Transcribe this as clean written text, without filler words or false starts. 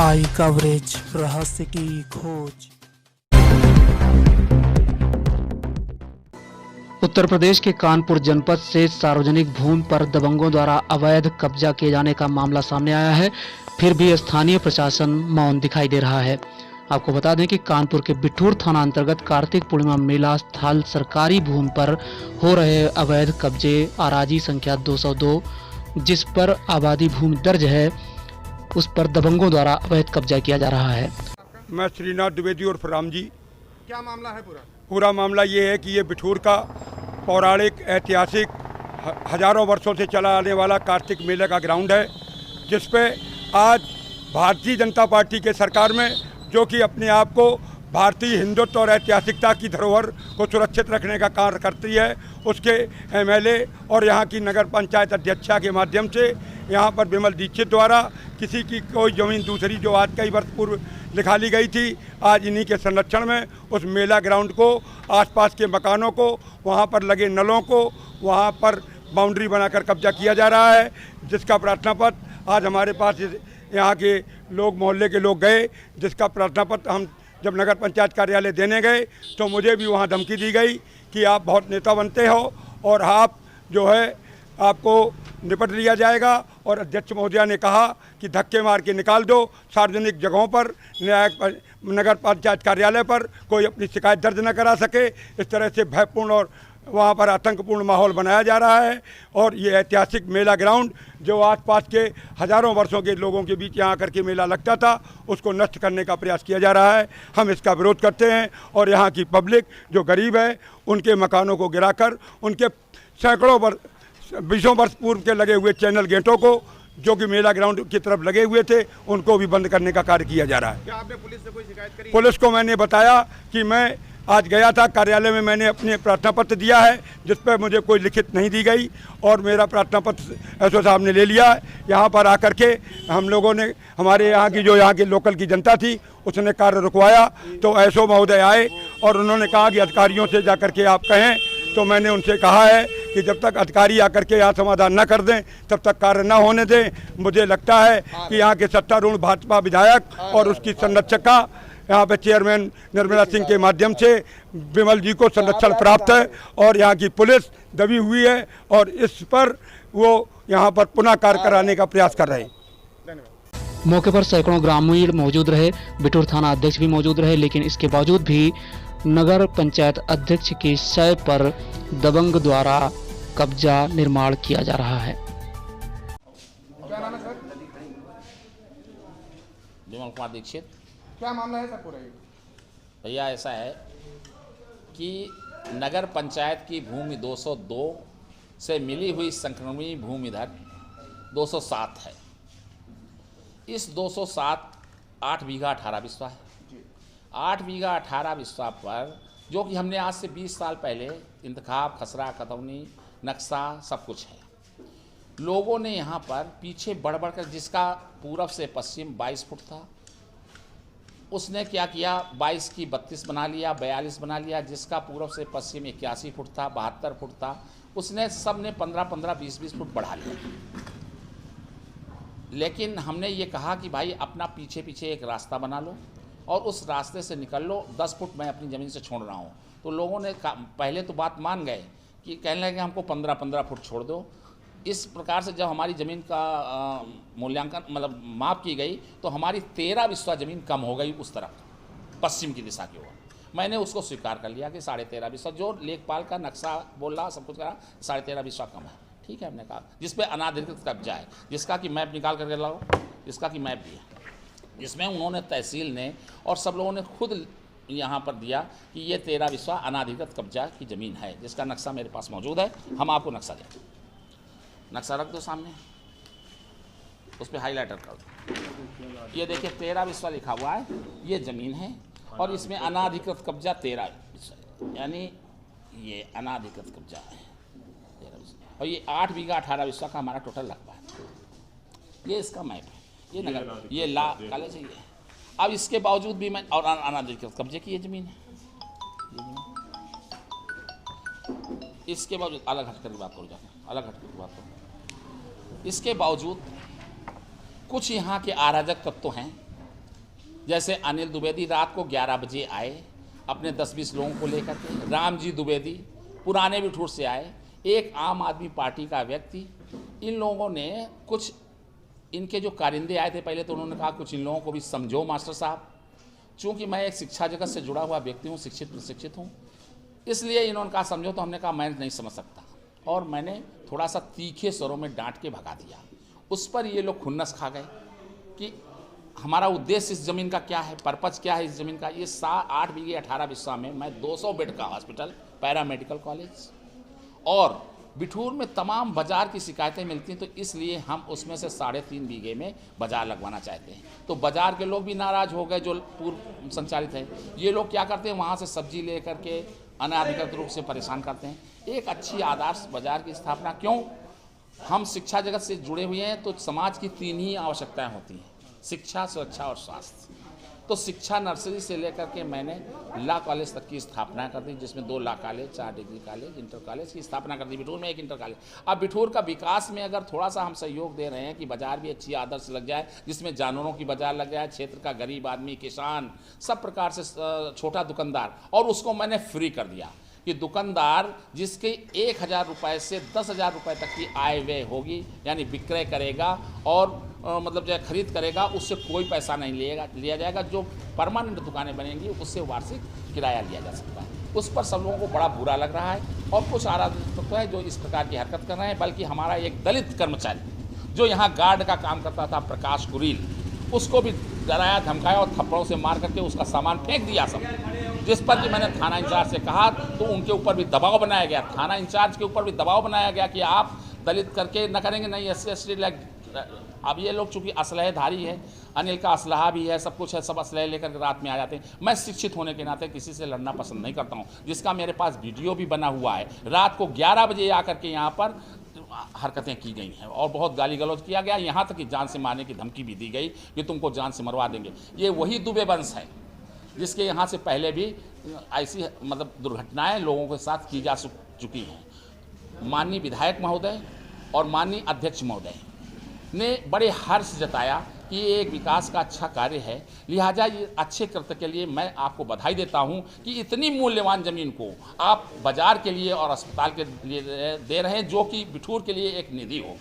आई coverage, रहस्य की खोज। उत्तर प्रदेश के कानपुर जनपद से सार्वजनिक भूमि पर दबंगों द्वारा अवैध कब्जा किए जाने का मामला सामने आया है। फिर भी स्थानीय प्रशासन मौन दिखाई दे रहा है। आपको बता दें कि कानपुर के बिठूर थाना अंतर्गत कार्तिक पूर्णिमा मेला स्थल सरकारी भूमि पर हो रहे अवैध कब्जे आराजी संख्या 202, जिस पर आबादी भूमि दर्ज है, उस पर दबंगों द्वारा अवैध कब्जा किया जा रहा है। मैं श्रीनाथ द्विवेदी और राम जी। क्या मामला है? पूरा मामला ये है कि ये बिठूर का पौराणिक ऐतिहासिक हजारों वर्षों से चला आने वाला कार्तिक मेले का ग्राउंड है, जिस पे आज भारतीय जनता पार्टी के सरकार में, जो कि अपने आप को भारतीय हिंदुत्व और ऐतिहासिकता की धरोहर को सुरक्षित रखने का कार्य करती है, उसके एमएलए और यहाँ की नगर पंचायत अध्यक्षा के माध्यम से यहाँ पर विमल दीक्षित द्वारा किसी की कोई ज़मीन दूसरी जो आज कई वर्ष पूर्व लिखा ली गई थी, आज इन्हीं के संरक्षण में उस मेला ग्राउंड को, आसपास के मकानों को, वहाँ पर लगे नलों को, वहाँ पर बाउंड्री बनाकर कब्जा किया जा रहा है, जिसका प्रार्थना पत्र आज हमारे पास यहाँ के लोग, मोहल्ले के लोग गए, जिसका प्रार्थना पत्र हम जब नगर पंचायत कार्यालय देने गए तो मुझे भी वहाँ धमकी दी गई कि आप बहुत नेता बनते हो और आप जो है आपको निपट लिया जाएगा। और अध्यक्ष महोदया ने कहा कि धक्के मार के निकाल दो, सार्वजनिक जगहों पर, नगर पंचायत कार्यालय पर कोई अपनी शिकायत दर्ज न करा सके। इस तरह से भयपूर्ण और वहाँ पर आतंकपूर्ण माहौल बनाया जा रहा है। और ये ऐतिहासिक मेला ग्राउंड जो आसपास के हजारों वर्षों के लोगों के बीच यहाँ आकर के मेला लगता था, उसको नष्ट करने का प्रयास किया जा रहा है। हम इसका विरोध करते हैं और यहाँ की पब्लिक जो गरीब है, उनके मकानों को गिराकर, उनके सैकड़ों वर्ष 20 वर्ष पूर्व के लगे हुए चैनल गेटों को, जो कि मेला ग्राउंड की तरफ लगे हुए थे, उनको भी बंद करने का कार्य किया जा रहा है। क्या आपने पुलिस से कोई शिकायत करी? पुलिस को मैंने बताया कि मैं आज गया था कार्यालय में, मैंने अपने प्रार्थना पत्र दिया है, जिस पर मुझे कोई लिखित नहीं दी गई और मेरा प्रार्थना पत्र एसओ साहब ने ले लिया है। यहाँ पर आकर के हम लोगों ने, हमारे यहाँ की जो यहाँ की लोकल की जनता थी, उसने कार्य रुकवाया तो एसओ महोदय आए और उन्होंने कहा कि अधिकारियों से जाकर के आप कहें। तो मैंने उनसे कहा है कि जब तक अधिकारी आकर के यहाँ समाधान न कर दें, तब तक कार्य न होने दें। मुझे लगता है कि यहाँ के सत्तारूढ़ भाजपा विधायक और उसकी संरक्षका, यहाँ पे चेयरमैन निर्मला सिंह के माध्यम से विमल जी को संरक्षण प्राप्त है और यहाँ की पुलिस दबी हुई है और इस पर वो यहाँ पर पुनः कार्य कराने का प्रयास कर रहे हैं। मौके पर सैकड़ों ग्रामीण मौजूद रहे, बिठूर थाना अध्यक्ष भी मौजूद रहे, लेकिन इसके बावजूद भी नगर पंचायत अध्यक्ष की शय पर दबंग द्वारा कब्जा निर्माण किया जा रहा है। क्या नाम है सर? विमल कुमार दीक्षित। क्या मामला है सर पूरा? भैया ऐसा है कि नगर पंचायत की भूमि 202 से मिली हुई संक्रमणी भूमि इधर 207 है। इस 207 8 बीघा 18 बिस्वा है। 8 बीघा 18 बिस्वा पर, जो कि हमने आज से 20 साल पहले इंतखाब, खसरा, खतौनी, नक्शा सब कुछ है। लोगों ने यहाँ पर पीछे बढ़ बढ़कर, जिसका पूरब से पश्चिम 22 फुट था, उसने क्या किया, 22 की 32 बना लिया, 42 बना लिया। जिसका पूरब से पश्चिम 81 फुट था, 72 फुट था, उसने सब ने 15-15, 20-20 फुट बढ़ा लिया। लेकिन हमने ये कहा कि भाई अपना पीछे पीछे एक रास्ता बना लो और उस रास्ते से निकल लो, 10 फुट मैं अपनी ज़मीन से छोड़ रहा हूँ। तो लोगों ने पहले तो बात मान गए कि कहने लगे हमको 15-15 फुट छोड़ दो। इस प्रकार से जब हमारी ज़मीन का मूल्यांकन, मतलब माप की गई, तो हमारी 13 बिस्वा ज़मीन कम हो गई उस तरफ, पश्चिम की दिशा की ओर। मैंने उसको स्वीकार कर लिया कि 13.5 बिस्वा, जो लेखपाल का नक्शा बोल रहा, सब कुछ करा, 13.5 बिस्वा कम है। ठीक है, हमने कहा, जिस पे अनाधिकृत कब्जा है, जिसका कि मैप निकाल करके लाओ, जिसका कि मैप दिया, जिसमें उन्होंने, तहसील ने और सब लोगों ने खुद यहाँ पर दिया कि ये 13 बिस्वा अनाधिकृत कब्जा की ज़मीन है, जिसका नक्शा मेरे पास मौजूद है। हम आपको नक्शा दें, नक्शा रख दो सामने, उस पर हाईलाइटर कर दो। ये देखिए 13 बिस्वा लिखा हुआ है, ये ज़मीन है और इसमें अनाधिकृत कब्जा 13 बिस्वा, यानी ये अनाधिकृत कब्जा है 13 बिस्वा। और ये 8 बीघा 18 बिस्वा का हमारा टोटल रकबा है। ये इसका मैप है, ये नगर, ये ला काले से ये। अब इसके बावजूद भी मैं, और अनाधिकृत कब्जे की ये ज़मीन है, इसके बावजूद, अलग हट कर बात करो, जाकर अलग हट कर बात करो। इसके बावजूद कुछ यहाँ के अराजक तत्व हैं जैसे अनिल द्विवेदी रात को 11 बजे आए अपने 10-20 लोगों को लेकर के, राम जी द्विवेदी पुराने बिठूर से आए, एक आम आदमी पार्टी का व्यक्ति। इन लोगों ने कुछ, इनके जो कारिंदे आए थे पहले तो उन्होंने कहा कुछ इन लोगों को भी समझो मास्टर साहब, चूँकि मैं एक शिक्षा जगत से जुड़ा हुआ व्यक्ति हूँ, शिक्षित प्रशिक्षित हूँ, इसलिए इन्होंने कहा समझो। तो हमने कहा मैं नहीं समझ सकता, और मैंने थोड़ा सा तीखे स्वरों में डांट के भगा दिया। उस पर ये लोग खुन्नस खा गए कि हमारा उद्देश्य इस ज़मीन का क्या है, पर्पज़ क्या है इस ज़मीन का। ये 8 बीघे 18 बिस्सा में मैं 200 बेड का हॉस्पिटल, पैरामेडिकल कॉलेज, और बिठूर में तमाम बाज़ार की शिकायतें मिलती हैं, तो इसलिए हम उसमें से 3.5 बीघे में बाज़ार लगवाना चाहते हैं। तो बाज़ार के लोग भी नाराज़ हो गए जो पूर्व संचालित है। ये लोग क्या करते हैं, वहाँ से सब्जी ले करके अनाधिकृत रूप से परेशान करते हैं। एक अच्छी आदर्श बाज़ार की स्थापना क्यों, हम शिक्षा जगत से जुड़े हुए हैं, तो समाज की 3 ही आवश्यकताएं होती हैं, शिक्षा, सुरक्षा और स्वास्थ्य। तो शिक्षा नर्सरी से लेकर के मैंने लॉ कॉलेज तक की स्थापना कर दी, जिसमें 2 law college, 4 degree college, inter college की स्थापना कर दी। बिठूर में 1 इंटर कॉलेज। अब बिठूर का विकास में अगर थोड़ा सा हम सहयोग दे रहे हैं कि बाज़ार भी अच्छी आदर्श लग जाए, जिसमें जानवरों की बाज़ार लग जाए, क्षेत्र का गरीब आदमी, किसान, सब प्रकार से छोटा दुकानदार, और उसको मैंने फ्री कर दिया कि दुकानदार जिसके 1,000 रुपये से 10,000 रुपये तक की आय व्यय होगी, यानी विक्रय करेगा और मतलब जो खरीद करेगा, उससे कोई पैसा नहीं लिया जाएगा। जो परमानेंट दुकानें बनेंगी उससे वार्षिक किराया लिया जा सकता है। उस पर सब लोगों को बड़ा बुरा लग रहा है, और कुछ आराधक तत्व है जो इस प्रकार की हरकत कर रहे हैं। बल्कि हमारा एक दलित कर्मचारी जो यहाँ गार्ड का काम करता था, प्रकाश कुरील, उसको भी डराया, धमकाया और थप्पड़ों से मार करके उसका सामान फेंक दिया सब, जिस पर कि मैंने थाना इंचार्ज से कहा, तो उनके ऊपर भी दबाव बनाया गया, थाना इंचार्ज के ऊपर भी दबाव बनाया गया कि आप दलित करके न करेंगे, नहीं SC/ST। अब ये लोग चूँकि असलहेधारी है, अनिल का असलहा भी है, सब कुछ है, सब असलहे लेकर के रात में आ जाते हैं। मैं शिक्षित होने के नाते किसी से लड़ना पसंद नहीं करता हूँ, जिसका मेरे पास वीडियो भी बना हुआ है। रात को 11 बजे आकर के यहाँ पर हरकतें की गई हैं और बहुत गाली गलौज किया गया, यहाँ तक कि जान से मारने की धमकी भी दी गई कि तुमको जान से मरवा देंगे। ये वही दुबे वंश है जिसके यहाँ से पहले भी ऐसी मतलब दुर्घटनाएं लोगों के साथ की जा चुकी हैं। माननीय विधायक महोदय और माननीय अध्यक्ष महोदय ने बड़े हर्ष जताया कि ये एक विकास का अच्छा कार्य है, लिहाजा ये अच्छे कृत्य के लिए मैं आपको बधाई देता हूं कि इतनी मूल्यवान ज़मीन को आप बाज़ार के लिए और अस्पताल के लिए दे रहे हैं, जो कि बिठूर के लिए एक निधि हो।